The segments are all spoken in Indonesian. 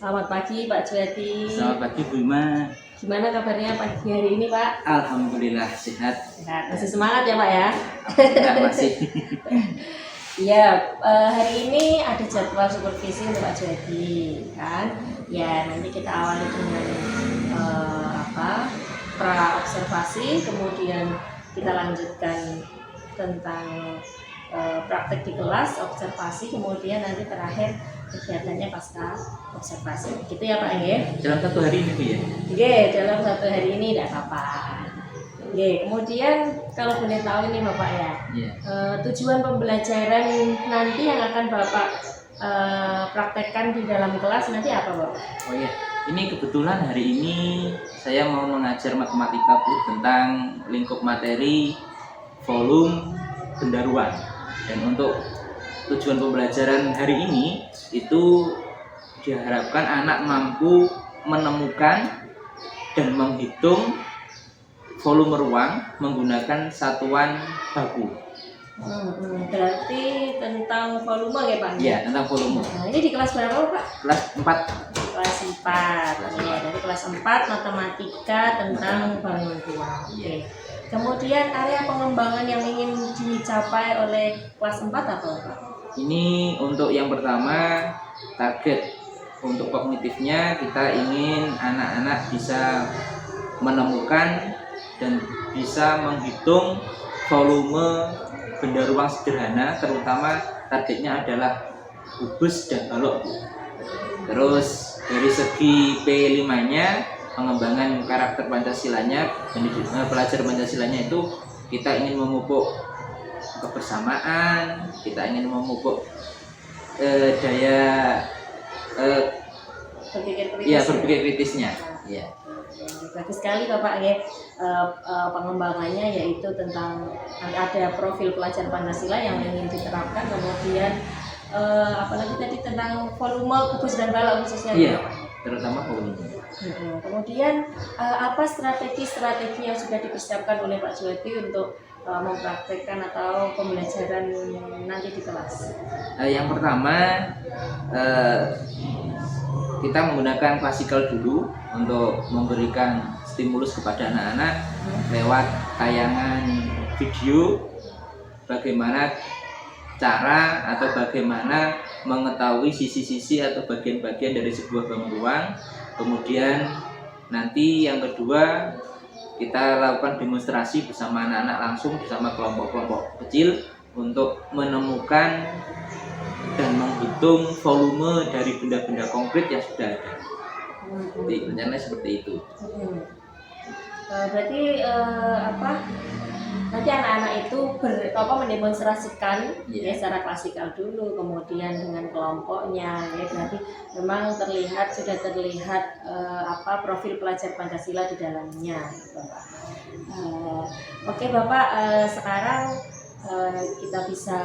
Selamat pagi Pak Juwadi. Selamat pagi Bu Ima. Gimana kabarnya pagi hari ini Pak? Alhamdulillah sehat. Sehat. Masih semangat ya Pak ya? Alhamdulillah masih. Ya, hari ini ada jadwal supervisi untuk Pak Juwadi kan? Ya, nanti kita awali dengan pra observasi, kemudian kita lanjutkan tentang praktek di kelas, observasi, kemudian nanti terakhir kegiatannya pasca observasi. Gitu ya Pak ya? Dalam satu hari ini Bu ya? Oke, dalam satu hari ini tidak apa-apa. Oke, kemudian kalau boleh tahu ini Bapak ya, tujuan pembelajaran nanti yang akan Bapak praktekkan di dalam kelas nanti apa Bapak? Oh iya, ini kebetulan hari ini saya mau mengajar matematika Bu tentang lingkup materi, volume, benda ruang. Dan untuk tujuan pembelajaran hari ini itu diharapkan anak mampu menemukan dan menghitung volume ruang menggunakan satuan baku. Berarti tentang volume ya Pak? Iya, tentang volume. Nah, ini di kelas berapa Pak? Kelas 4. Kelas 4. Ya, dari kelas 4 matematika tentang volume ruang. Oke. Kemudian area pengembangan yang ingin dicapai oleh kelas 4 apa Pak? Ini untuk yang pertama, target untuk kognitifnya kita ingin anak-anak bisa menemukan dan bisa menghitung volume benda ruang sederhana, terutama targetnya adalah kubus dan balok. Terus dari segi P5-nya, pengembangan karakter Pancasilanya, pelajar Pancasilanya itu kita ingin memupuk kebersamaan, kita ingin memupuk daya berpikir kritisnya. Ya. Bagus sekali Bapak ya. Pengembangannya yaitu tentang ada profil pelajar Pancasila yang ingin diterapkan, kemudian apalagi tadi tentang volume kubus dan balok khususnya. Iya, terutama volume. Kemudian apa strategi-strategi yang sudah dipersiapkan oleh Pak Juwadi untuk mempraktekkan atau pembelajaran nanti di kelas? Yang pertama kita menggunakan klasikal dulu untuk memberikan stimulus kepada anak-anak lewat tayangan video bagaimana cara atau bagaimana mengetahui sisi-sisi atau bagian-bagian dari sebuah bangun ruang. Kemudian nanti yang kedua kita lakukan demonstrasi bersama anak-anak langsung bersama kelompok-kelompok kecil untuk menemukan dan menghitung volume dari benda-benda konkret yang sudah ada. Jadi rencananya seperti itu. Berarti nanti anak-anak itu mendemonstrasikan ya secara klasikal dulu, kemudian dengan kelompoknya ya, berarti memang sudah terlihat profil pelajar Pancasila di dalamnya, Bapak. Oke Bapak, sekarang kita bisa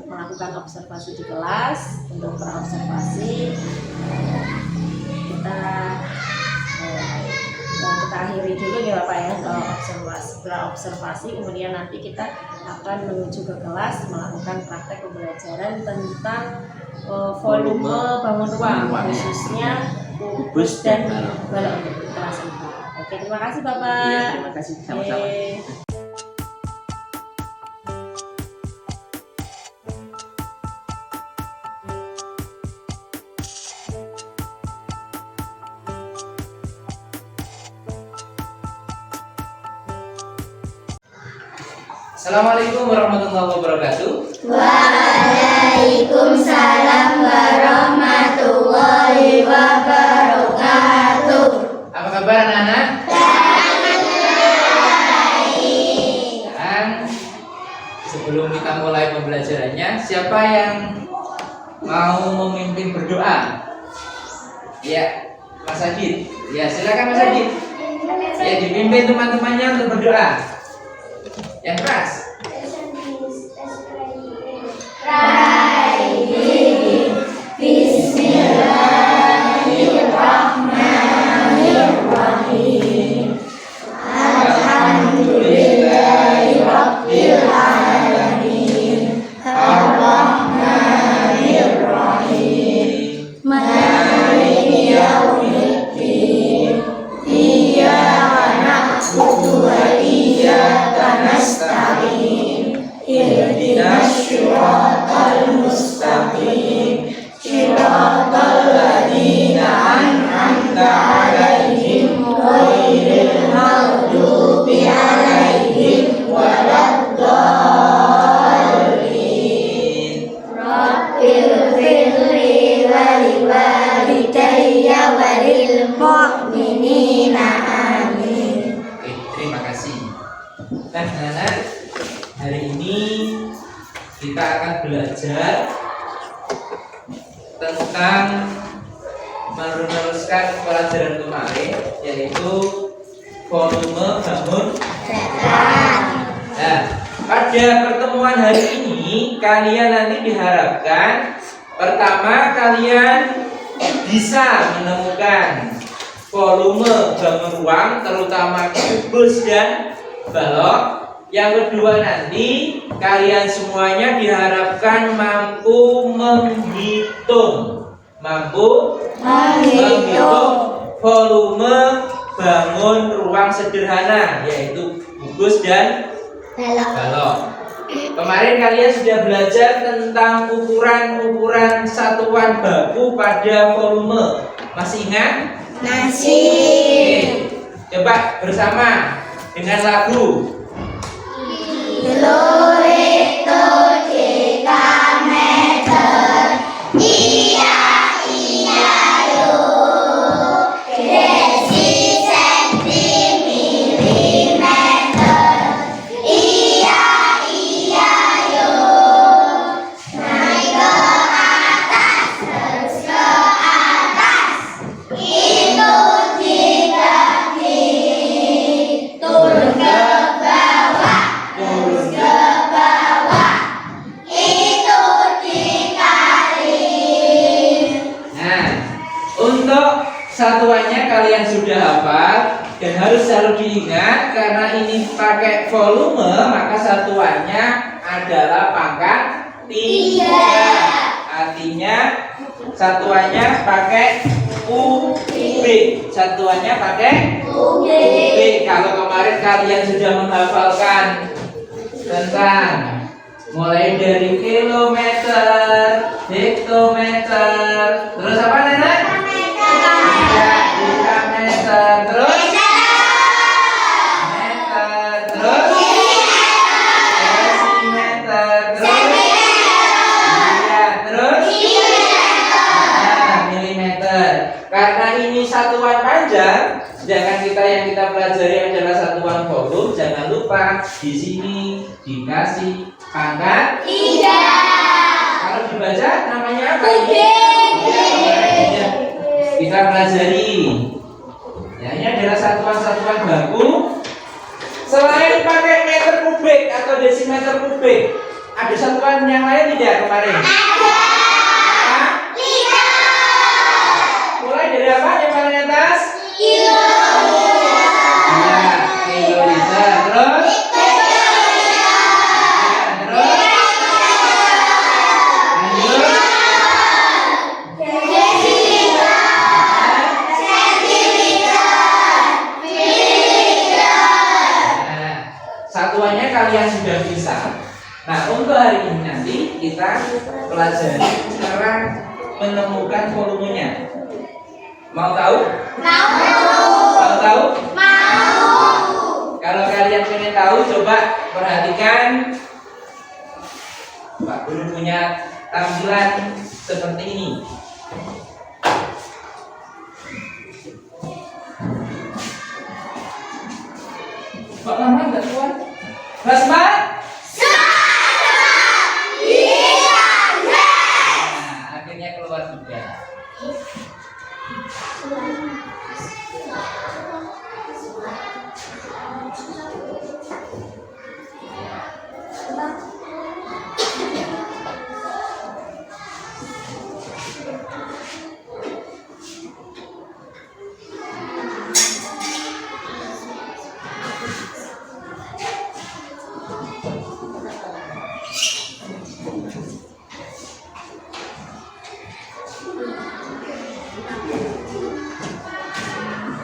melakukan observasi di kelas. Untuk praobservasi kita akhiri dulu ya Bapak ya observasi, kemudian nanti kita akan menuju ke kelas melakukan praktek pembelajaran tentang volume bangun ruang, khususnya kubus dan balok untuk kelas 4. Oke, terima kasih Bapak. Iya, terima kasih sama-sama. Assalamualaikum warahmatullahi wabarakatuh. Waalaikumsalam warahmatullahi wabarakatuh. Apa kabar anak-anak? Baik. Dan sebelum kita mulai pembelajarannya, siapa yang mau memimpin berdoa? Ya, Mas Adit. Ya, silakan Mas Adit. Ya, dipimpin teman-temannya untuk berdoa. Yang keras. Bismillahirrahmanirrahim. Alhamdulillahirabbil alamin. Ar-Rahmanirrahim. Maliki mu'minina amin. Oke, terima kasih. Nah, anak-anak, hari ini kita akan belajar tentang meneruskan pelajaran kemarin, yaitu volume bangun. Nah, pada pertemuan hari ini kalian nanti diharapkan pertama kalian bisa menemukan volume bangun ruang, terutama kubus dan balok. Yang kedua nanti kalian semuanya diharapkan mampu menghitung volume bangun ruang sederhana, yaitu kubus dan balok. Kemarin kalian sudah belajar tentang ukuran-ukuran satuan baku pada volume. Masih ingat? Masih. Oke, coba bersama dengan lagu. Kilometer, dekameter, iya iya yo. Desi, senti, milimeter, iya iya yo. Naik ke atas, terus ke atas, itu dibagi. Turun ke bawah, terus ke bawah, itu dikali. Nah, untuk satuannya kalian sudah hafal dan harus selalu diingat karena ini pakai volume, maka satuannya adalah pangkat 3. Artinya satuannya pakai kubik. Satuannya pakai kubik. Kalau kemarin kalian sudah menghafalkan tentang mulai dari kilometer, hektometer, terus apa nenek? Dekameter, terus meter, terus desimeter, terus terus milimeter. Karena ini satuan panjang, sedangkan yang kita pelajari adalah satuan volume, jangan lupa di sini dikasih pangkat 3. Kalau dibaca namanya apa ini? Kita pelajari. Ya, ini adalah satuan-satuan baku. Selain pakai meter kubik atau desimeter kubik, ada satuan yang lain tidak kemarin? Mulai dari apa yang paling atas? Kiloliter. Terus? Satuannya kalian sudah bisa. Nah, untuk hari ini nanti kita pelajari cara menemukan volumenya. Mau tahu? Mau tahu? Kalau kalian ingin tahu, coba perhatikan. Pak Guru punya tampilan seperti ini. Pak lama nggak kuat? Basma? Nah, akhirnya keluar juga.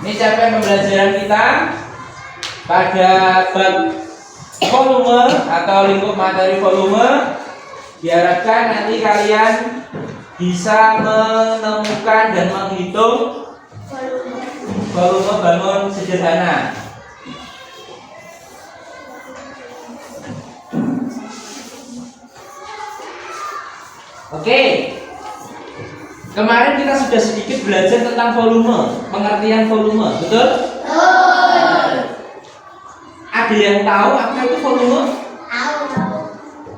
Ini capaian pembelajaran kita pada bab volume atau lingkup materi volume. Diharapkan nanti kalian bisa menemukan dan menghitung volume bangun sederhana. Oke. Kemarin kita sudah sedikit belajar tentang volume, pengertian volume, betul? Ada yang tahu apa itu volume?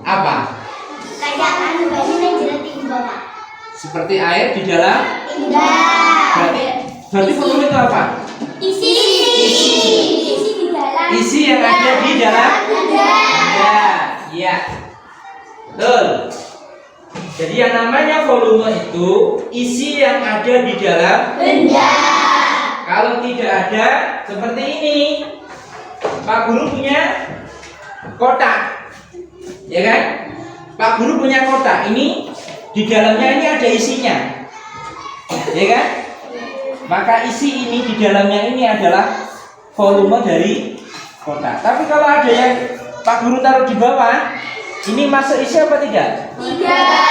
Apa? Seperti air di dalam? Berarti volume itu apa? Isi yang ada di dalam? Iya. Betul. Jadi yang namanya volume itu isi yang ada di dalam benda. Kalau tidak ada seperti ini, Pak Guru punya kotak, ya kan? Pak Guru punya kotak. Ini di dalamnya ini ada isinya, ya kan? Maka isi ini di dalamnya ini adalah volume dari kotak. Tapi kalau ada yang Pak Guru taruh di bawah, ini masuk isi apa tidak? Tidak.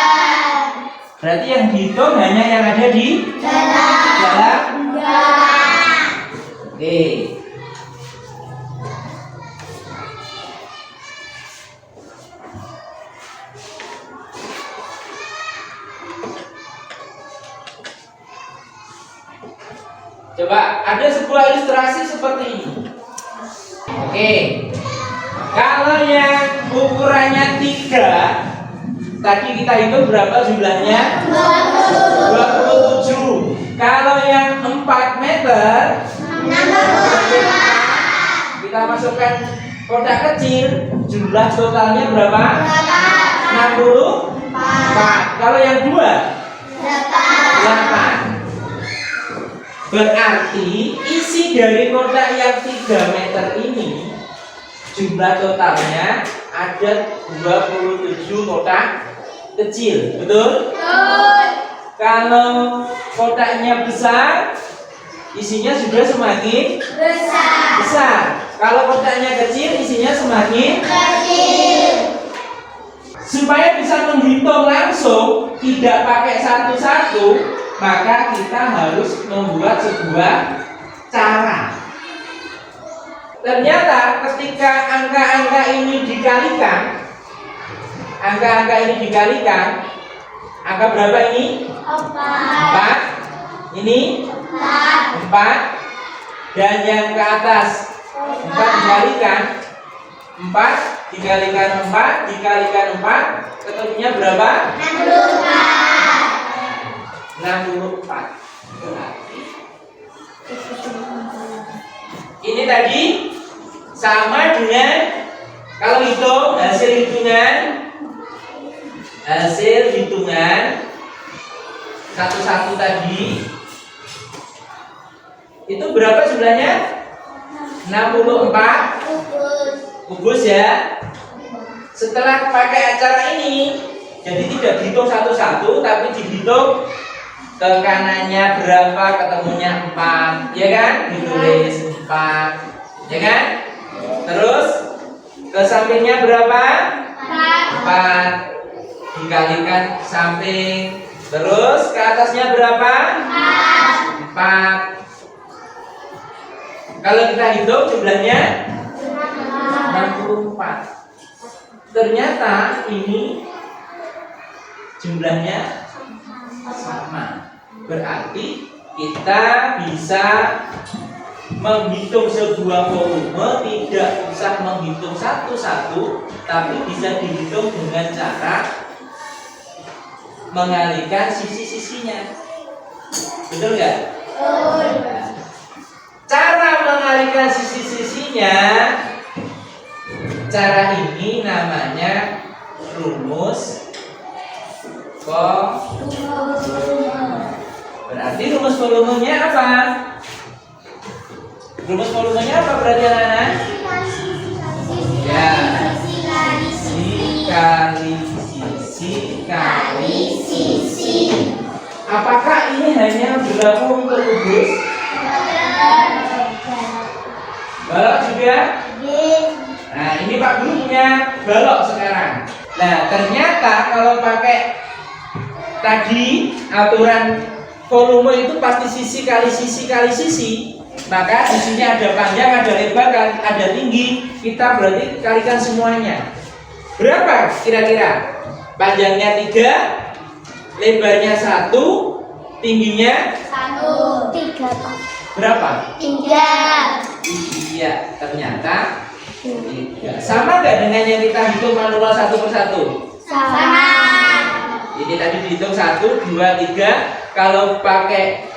Berarti yang dihitung hanya yang ada di dalam. Oke. Coba ada sebuah ilustrasi seperti ini. Oke. Kalau yang ukurannya 3, tadi kita hitung berapa jumlahnya? 27. Kalau yang 4 meter, kita masukkan kotak kecil, jumlah totalnya berapa? 64. Kalau yang 2, 8. Berarti isi dari kotak yang 3 meter ini, jumlah totalnya ada 27 kotak kecil, betul? Kalau kotaknya besar, isinya juga semakin besar. Kalau kotaknya kecil, isinya semakin kecil. Supaya bisa menghitung langsung, tidak pakai satu-satu, maka kita harus membuat sebuah cara. Ternyata ketika angka-angka ini dikalikan, angka berapa ini? 4. Ini 4. Dan yang ke atas 4 dikalikan 4 dikalikan 4 dikalikan 4, ketemunya berapa? 64. Berarti ini tadi sama dengan kalau hitung hasil hitungan satu-satu tadi itu berapa jumlahnya? 64 kubus ya. Setelah pakai acara ini, jadi tidak dihitung satu-satu, tapi dihitung ke kanannya berapa, ketemunya 4, ya kan? Ditulis 4, ya kan? Terus ke sampingnya berapa? 4 dikalikan samping. Terus ke atasnya berapa? 4. Kalau kita hitung jumlahnya 64. Ternyata ini jumlahnya sama. Berarti kita bisa menghitung sebuah volume, tidak usah menghitung satu-satu, tapi bisa dihitung dengan cara mengalihkan sisi-sisinya. Betul nggak? Cara mengalihkan sisi-sisinya, cara ini namanya rumus volume. Berarti rumus volumenya apa? Rumus volumenya apa berarti anak-anak? Ya, sisi kali sisi. Apakah ini hanya berlaku untuk kubus? Balok juga? Nah, ini Pak Guru punya balok sekarang. Nah, ternyata kalau pakai tadi aturan volume itu pasti sisi kali sisi kali sisi, maka sisinya ada panjang, ada lebar, ada tinggi. Kita berarti kalikan semuanya. Berapa kira-kira? Panjangnya 3, lebarnya 1, tingginya 3. berapa? 3. Iya, ternyata 3. Sama nggak dengan yang kita hitung manual satu persatu? Sama. Ini tadi dihitung 1, 2, 3. Kalau pakai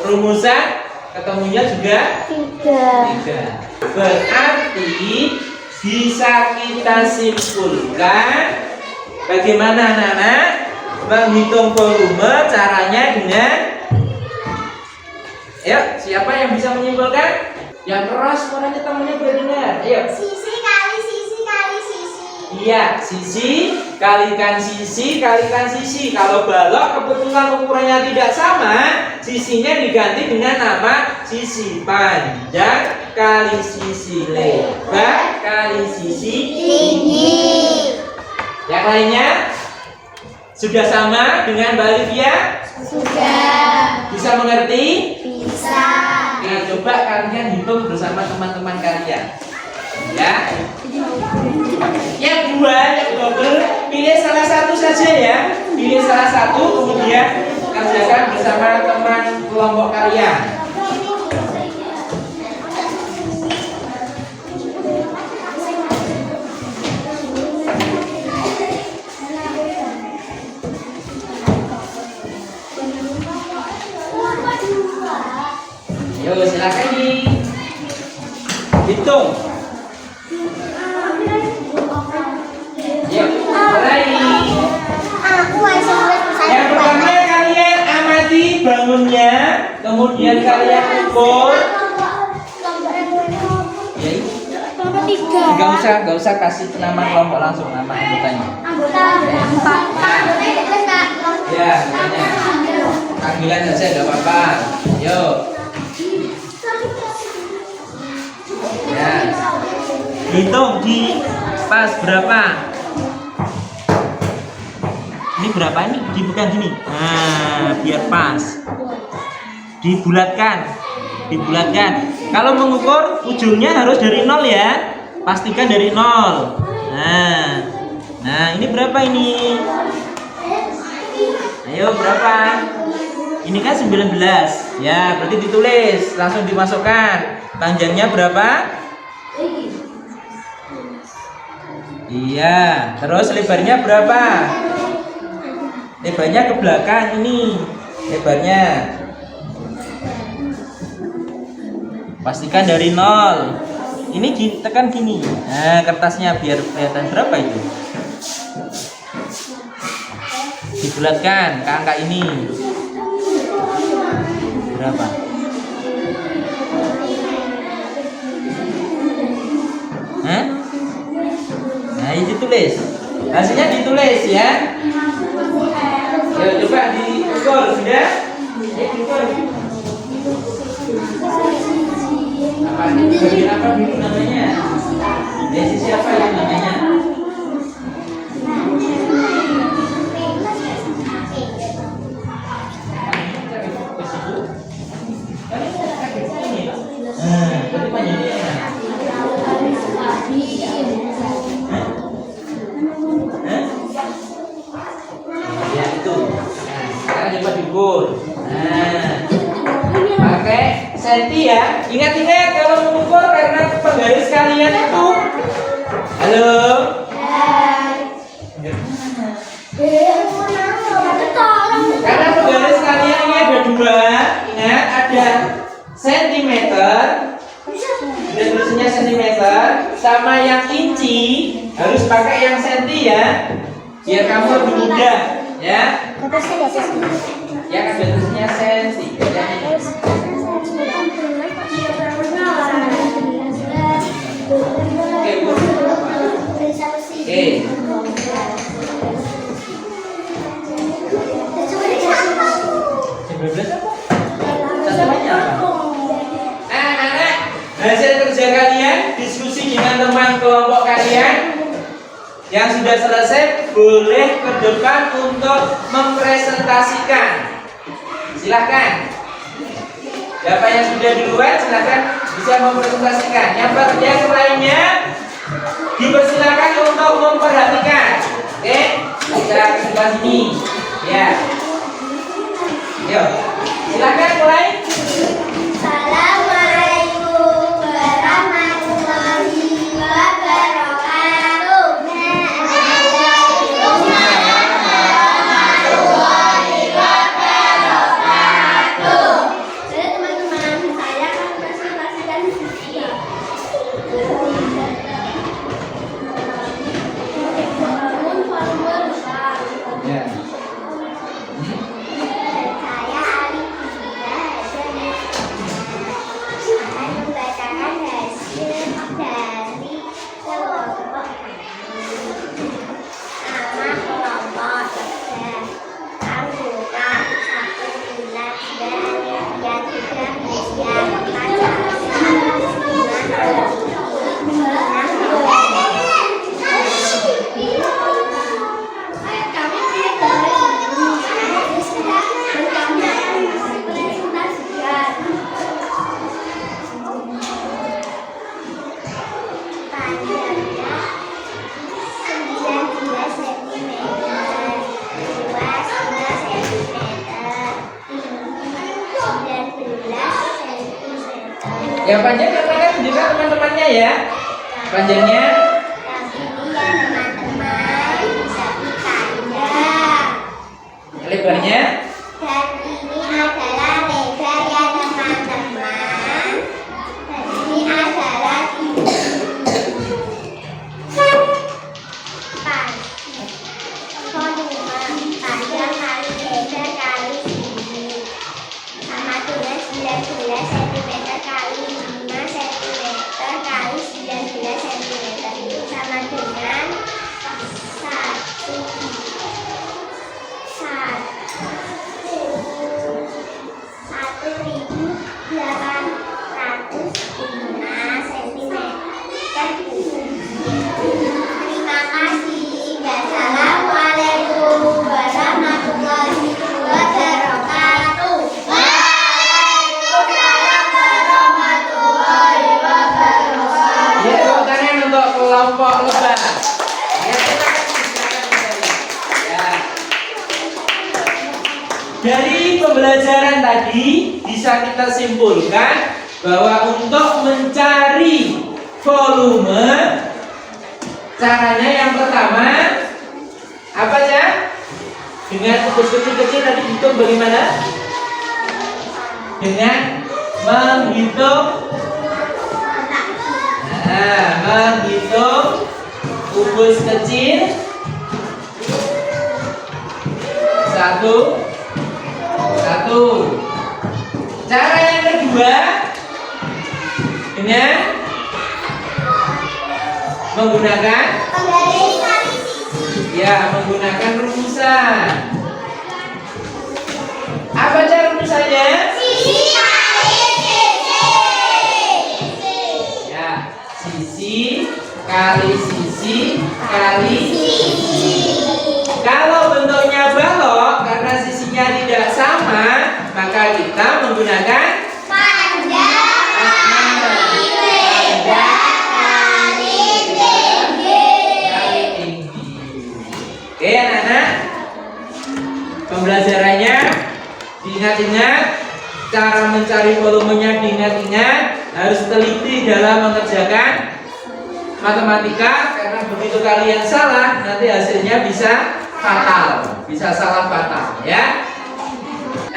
rumusan ketemunya juga 3. Berarti bisa kita simpulkan bagaimana anak-anak menghitung volume caranya dengan. Ayo, siapa yang bisa menyimpulkan? Yang keras suaranya temannya biar dengar. Ayo. Sisi kali sisi kali sisi. Iya, sisi kalikan sisi kalikan sisi. Kalau balok kebetulan ukurannya tidak sama, sisinya diganti dengan nama sisi panjang kali sisi lebar kali sisi Tinggi. Yang lainnya sudah sama dengan Mbak Olivia? Sudah. Bisa mengerti? Bisa. Oke, coba kalian hitung bersama teman-teman kalian. Ya. Yang dua, yang double, pilih salah satu saja ya. Pilih salah satu, kemudian kerjakan bersama teman kelompok kalian. Ayo silakan hitung. Yuk, mulai. Aku masih Yang pertama kalian amati bangunnya, kemudian kalian ukur. Ya, nggak usah kasih nama kelompok langsung, nama anggotanya. Ya, anggotanya. Panggilan saja nggak apa-apa. Yuk. Ya. Hitung di pas berapa? Ini berapa ini? Bukan gini. Nah, biar pas. Dibulatkan. Dibulatkan. Kalau mengukur ujungnya harus dari 0 ya. Pastikan dari 0. Nah, ini berapa ini? Ayo berapa? Ini kan 19. Ya, berarti ditulis, langsung dimasukkan. Panjangnya berapa? Iya, terus lebarnya berapa? Lebarnya ke belakang ini. Lebarnya. Pastikan dari 0. Ini tekan gini. Nah, kertasnya biar kelihatan berapa itu. Dibulatkan ke angka ini. Berapa? Hah? Nah, ini ditulis. Hasilnya ditulis ya. Yuk, coba diukur sudah? Diukur. Bagian apa dulu namanya? Desi siapa yang namanya? Berarti panjangnya ya itu. Nah, sekarang coba diukur. Nah, pakai senti ya. Ingat-ingat kalau mengukur karena penggaris kalian itu. Halo. Karena penggaris kalian ini ada 2. Ingat ada sentimeter. Dan tulisannya sentimeter sama yang inci harus pakai yang senti ya. Biar kamu lebih mudah ya. Yang ada tulisannya senti. Oke, Bu. Oke. Satuannya apa? Anak-anak, hasil kerja kalian diskusi dengan teman kelompok kalian yang sudah selesai boleh ke depan untuk mempresentasikan. Silahkan. Siapa yang sudah duluan silahkan bisa mempresentasikan. Yang lainnya dipersilakan untuk memperhatikan. Oke, kita ke sebelah sini. Ya. Yuk, silakan mulai. Assalamualaikum warahmatullahi wabarakatuh. Waalaikumsalam warahmatullahi wabarakatuh. Jadi teman-teman, saya akan presentasikan membangun volume besar. Ya. Saya Ali Fitria akan membacakan hasil dari kelompok nama kelompok tiga anggota 11 cm. Yang panjang kan juga teman-temannya ya. Panjangnya lebarnya Dan ini adalah lebar ya teman-teman. Dan ini adalah volume panjang kali lebar kali tinggi sama dengan 19 cm kali 5 cm kali 19 cm sama dengan 1.805 cm. Terima kasih. Wassalamualaikum warahmatullahi wabarakatuh. Waalaikumsalam warahmatullahi wabarakatuh. ya, tepuk tangan untuk kelompok lebah. Ya, silakan. Ya. Dari pembelajaran tadi bisa kita simpulkan bahwa untuk mencari volume caranya yang pertama apa ya? Dengan kubus kecil-kecil tadi hitung bagaimana? Dengan menghitung kubus kecil satu. Cara yang kedua dengan menggunakan menggunakan rumusan. Apa cara rumusannya? Ya, sisi kali sisi kali sisi. Kalau bentuknya balok karena sisinya tidak sama, maka kita menggunakan Panjang kali lebar kali tinggi. kali tinggi. Oke, anak-anak. Pembelajarannya diingat-ingat, cara mencari volumenya diingat-ingat, harus teliti dalam mengerjakan matematika karena begitu kalian salah nanti hasilnya bisa fatal, bisa salah fatal ya.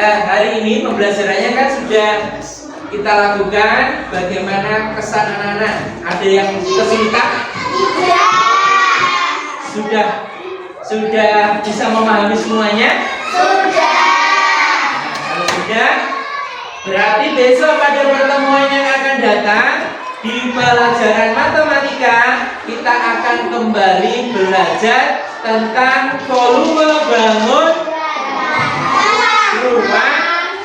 Hari ini pembelajarannya kan sudah kita lakukan. Bagaimana kesan anak-anak? Ada yang kesulitan? Sudah bisa memahami semuanya? Kalau sudah, berarti besok pada pertemuan yang akan datang di pelajaran matematika kita akan kembali belajar tentang volume bangun rumah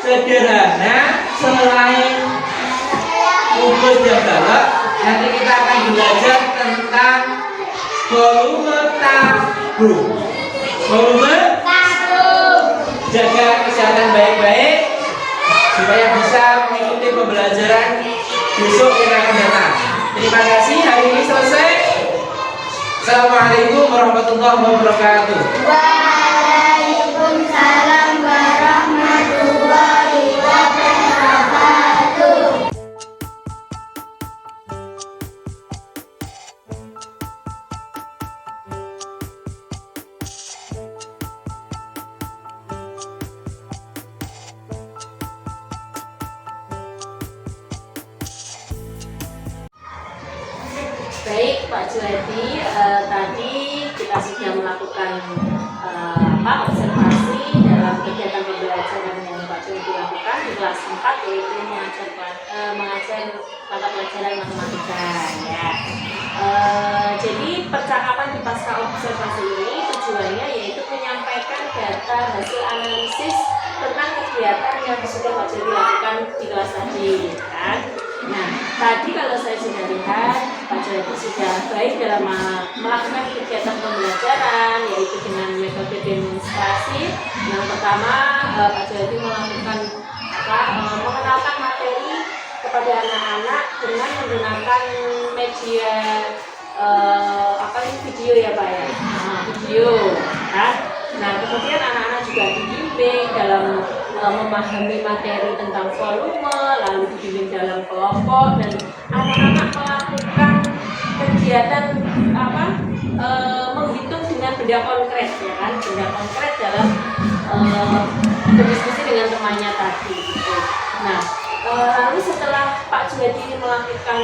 sederhana selain kubus dan balok. Nanti kita akan belajar tentang volume tabung. Volume jaga kesehatan baik-baik supaya bisa mengikuti pembelajaran besok yang akan datang. Terima kasih, hari ini selesai. Assalamualaikum warahmatullahi wabarakatuh. Waalaikumsalam warahmatullahi Pak Juwadi, tadi kita sudah melakukan observasi dalam kegiatan pembelajaran yang Pak Juwadi lakukan di kelas 4, yaitu mengajar mata pelajaran matematika. Ya. Jadi percakapan di pasca observasi ini tujuannya yaitu menyampaikan data hasil analisis tentang kegiatan yang sudah Pak Juwadi lakukan di kelas tadi, kan? Nah, tadi kalau saya sudah lihat Pak Juwadi sudah baik dalam melakukan kegiatan pembelajaran, yaitu dengan metode demonstrasi. Yang pertama, Pak Juwadi melakukan mengenalkan materi kepada anak-anak dengan menggunakan media video ya Pak ya, video kan. Nah, kemudian anak-anak juga dibimbing dalam memahami materi tentang volume, lalu dibimbing dalam kelompok, dan anak-anak melakukan kegiatan menghitung dengan benda konkret ya kan, benda konkret dalam berdiskusi dengan temannya tadi gitu. Nah, lalu setelah Pak Juwadi ini melakukan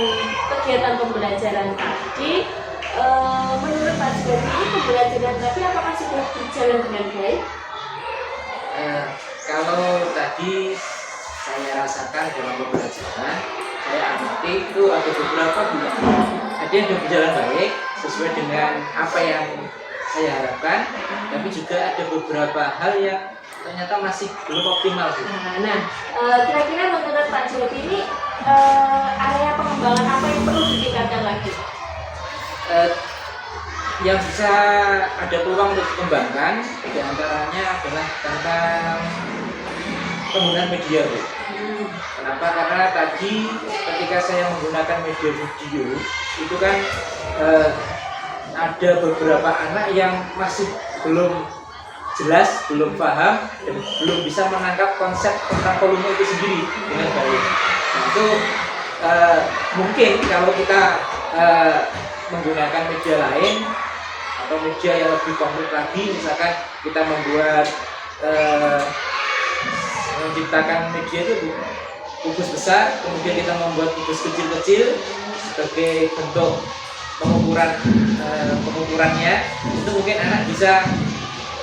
kegiatan pembelajaran tadi, menurut Pak Juwadi ini pembelajaran tadi apakah sudah berjalan dengan baik? Kalau tadi saya rasakan dalam pembelajaran, saya amati itu ada beberapa bulan. Ada yang berjalan baik sesuai dengan apa yang saya harapkan, tapi juga ada beberapa hal yang ternyata masih belum optimal. Nah, kira-kira menurut Pak Juwadi ini area pengembangan apa yang perlu ditingkatkan lagi? Yang bisa ada peluang untuk dikembangkan diantaranya adalah tentang penggunaan media, Bu. Kenapa? Karena tadi ketika saya menggunakan media video itu kan ada beberapa anak yang masih belum jelas, belum paham, dan belum bisa menangkap konsep tentang volume itu sendiri dengan baik. Nah, itu mungkin kalau kita menggunakan media lain atau media yang lebih konkret lagi, misalkan kita membuat menciptakan media itu kubus besar, kemudian kita membuat kubus kecil-kecil sebagai bentuk pengukurannya, itu mungkin anak bisa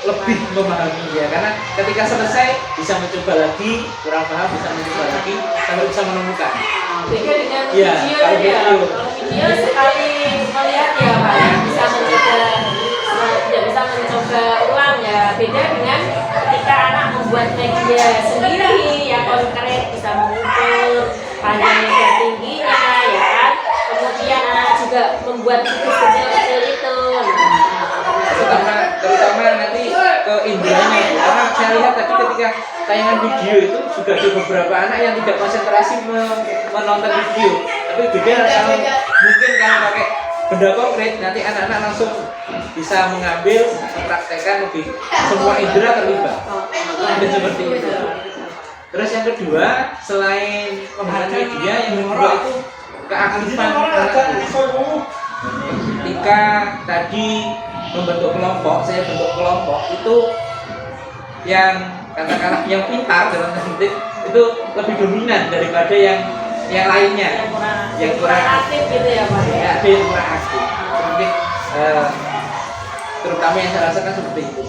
lebih memahami ya, karena ketika selesai bisa mencoba lagi, kurang paham bisa mencoba lagi sampai bisa menemukan. Beda dengan Ya, video ya. Kalau video sekali melihat ya Pak ya, bisa mencoba, tidak bisa mencoba ulang ya. Beda dengan ketika anak membuat media sendiri yang konkret, bisa mengukur panjangnya dan tingginya ya kan. Kemudian anak juga membuat kubus kecil-kecil itu. Terutama nanti ke indranya, karena saya lihat tadi ketika tayangan video itu juga ada beberapa anak yang tidak konsentrasi menonton video, tapi beda kalau mungkin kalau pakai benda konkret nanti anak-anak langsung bisa mengambil, mempraktekkan, lebih semua indera terlibat. Ada seperti itu. Terus yang kedua, selain penggunaan media, yang kedua itu keaktifan anak. Ketika tadi membentuk kelompok, saya bentuk kelompok itu yang katakanlah yang pintar dalam tanda kutip itu lebih dominan daripada yang lainnya, yang kurang aktif gitu ya Pak ya. Ada yang kurang aktif. Mungkin terutama yang saya rasakan seperti itu.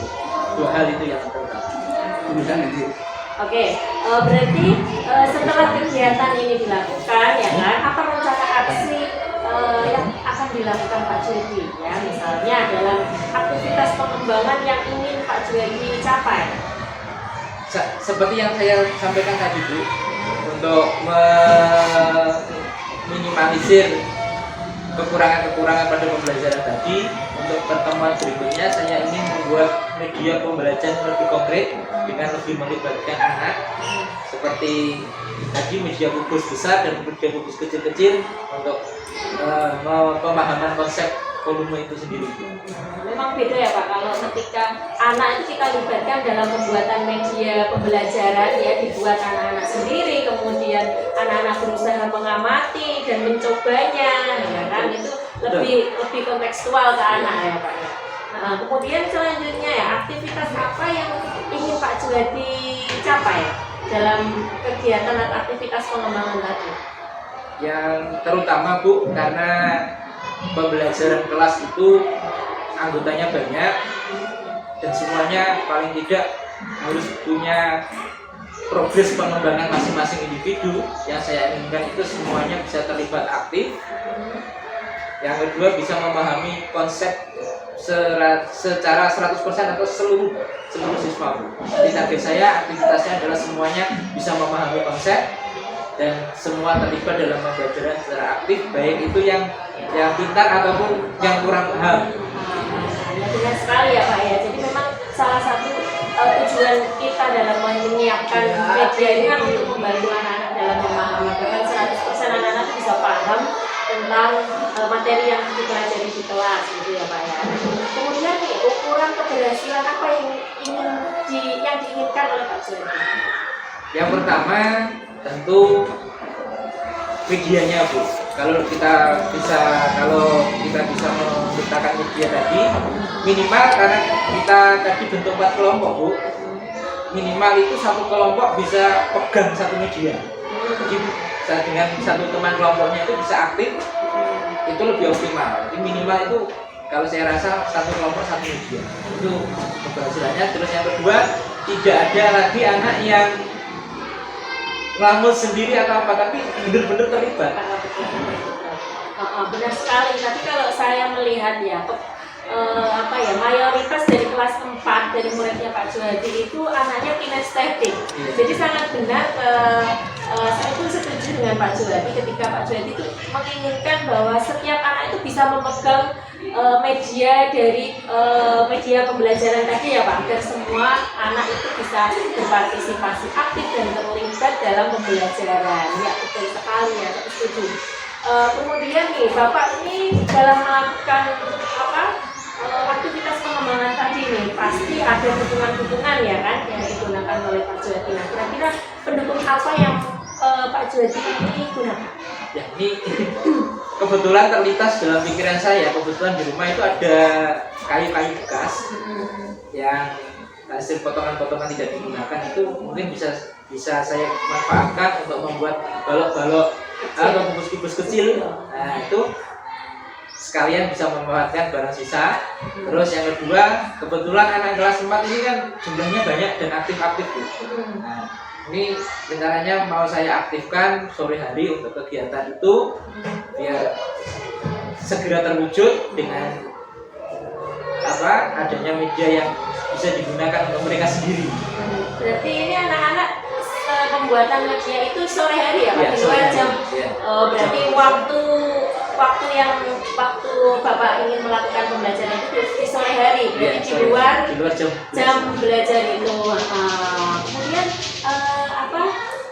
Dua hal itu yang terutama. Oke, berarti setelah kegiatan ini dilakukan ya kan, apa rencana aksi yang akan dilakukan Pak Juwadi ya, misalnya dalam aktivitas pengembangan yang ingin Pak Juwadi capai? Seperti yang saya sampaikan tadi Bu, untuk meminimalisir kekurangan-kekurangan pada pembelajaran tadi, untuk pertemuan berikutnya saya ingin membuat media pembelajaran lebih konkret dengan lebih melibatkan anak, seperti tadi media kubus besar dan media kubus kecil-kecil untuk pemahaman konsep volume itu sendiri. Memang beda ya Pak, kalau ketika anak itu kita libatkan dalam pembuatan media pembelajaran ya, dibuat anak-anak sendiri, kemudian anak-anak berusaha mengamati dan mencobanya ya kan, itu lebih kontekstual ke anak ya Pak ya. Nah, kemudian selanjutnya ya, aktivitas apa yang ingin Pak Juwadi capai dalam kegiatan atau aktivitas pengembangan tadi? Yang terutama Bu, karena pembelajaran kelas itu anggotanya banyak dan semuanya paling tidak harus punya progres pengembangan masing-masing individu. Yang saya inginkan itu semuanya bisa terlibat aktif. Yang kedua, bisa memahami konsep secara 100% atau seluruh siswa. Jadi target saya aktivitasnya adalah semuanya bisa memahami konsep dan semua terlibat dalam pembelajaran secara aktif, baik itu yang pintar ataupun yang kurang paham. Benar sekali ya Pak ya. Jadi memang salah satu tujuan kita dalam menyiapkan media ini kan untuk membantu anak-anak dalam memahami. Bahkan 100% anak-anak bisa paham tentang materi yang dipelajari di kelas gitu ya Pak ya. Kemudian nih, ukuran keberhasilan apa yang diinginkan oleh Pak Juwadi? Yang pertama tentu medianya Bu. Kalau kita bisa menciptakan media tadi, minimal karena kita tadi bentuk 4 kelompok Bu, minimal itu satu kelompok bisa pegang satu media. Jadi dengan satu teman kelompoknya itu bisa aktif, itu lebih optimal. Jadi minimal itu kalau saya rasa satu kelompok satu media itu keberhasilannya. Terus yang kedua, tidak ada lagi anak yang ngelamun sendiri atau apa, tapi benar-benar terlibat. Benar sekali. Tapi kalau saya melihat ya, mayoritas dari kelas 4 dari muridnya Pak Juwadi itu anaknya kinestetik. Jadi sangat benar. Saya itu setuju dengan Pak Juwadi ketika Pak Juwadi itu menginginkan bahwa setiap anak itu bisa memegang media pembelajaran tadi ya Pak, agar semua anak itu bisa berpartisipasi aktif dan terlibat dalam pembelajaran. Ya betul sekali ya, saya setuju. Kemudian nih Bapak ini dalam melakukan aktivitas pengembangan tadi nih pasti ada dukungan-dukungan ya kan yang digunakan oleh Pak Juwadi. Nah, kira-kira pendukung apa yang Pak Juwadi ini gunakan? Ya, ini kebetulan terlintas dalam pikiran saya. Kebetulan di rumah itu ada kayu-kayu bekas yang hasil potongan-potongan tidak digunakan, itu mungkin bisa saya manfaatkan untuk membuat balok-balok atau kubus-kubus kecil. Nah, itu sekalian bisa memanfaatkan barang sisa. Terus yang kedua, kebetulan anak kelas 4 ini kan jumlahnya banyak dan aktif-aktif Bu. Nah, ini rencananya mau saya aktifkan sore hari untuk kegiatan itu biar segera terwujud dengan adanya media yang bisa digunakan untuk mereka sendiri. Berarti ini anak-anak pembuatan media itu sore hari ya Pak? Ya, di luar jam. Ya. Berarti waktu Bapak ingin melakukan pembelajaran itu di sore hari, berarti ya, di luar jam belajar itu. Kemudian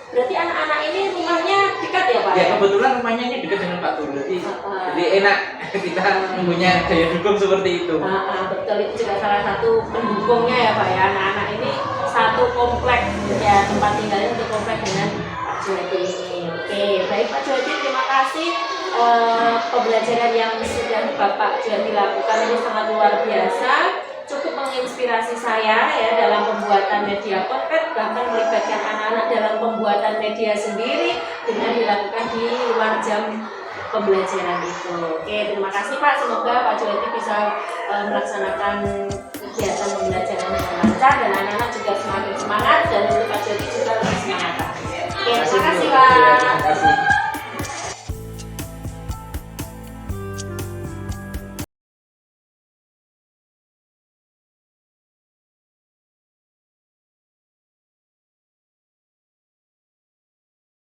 berarti anak-anak ini rumahnya dekat ya Pak? Ya, kebetulan rumahnya ini dekat dengan Pak Tur, jadi enak kita punya daya dukung seperti itu. Betul, itu juga salah satu pendukungnya ya Pak ya. Anak-anak ini satu komplek ya, tempat tinggalnya satu komplek dengan Pak Juwadi ini. Oke, baik Pak Juwadi, terima kasih. Pembelajaran yang sudah Bapak Juwadi lakukan ini sangat luar biasa, cukup menginspirasi saya ya dalam pembuatan media konkret, bahkan melibatkan anak-anak dalam pembuatan media sendiri dengan dilakukan di luar jam pembelajaran itu. Oke, terima kasih Pak. Semoga Pak Juwadi bisa melaksanakan kegiatan pembelajaran dengan lancar dan anak-anak juga semakin semangat, dan untuk Pak Juwadi juga lebih semangat. Oke, terima kasih Pak. Terima kasih.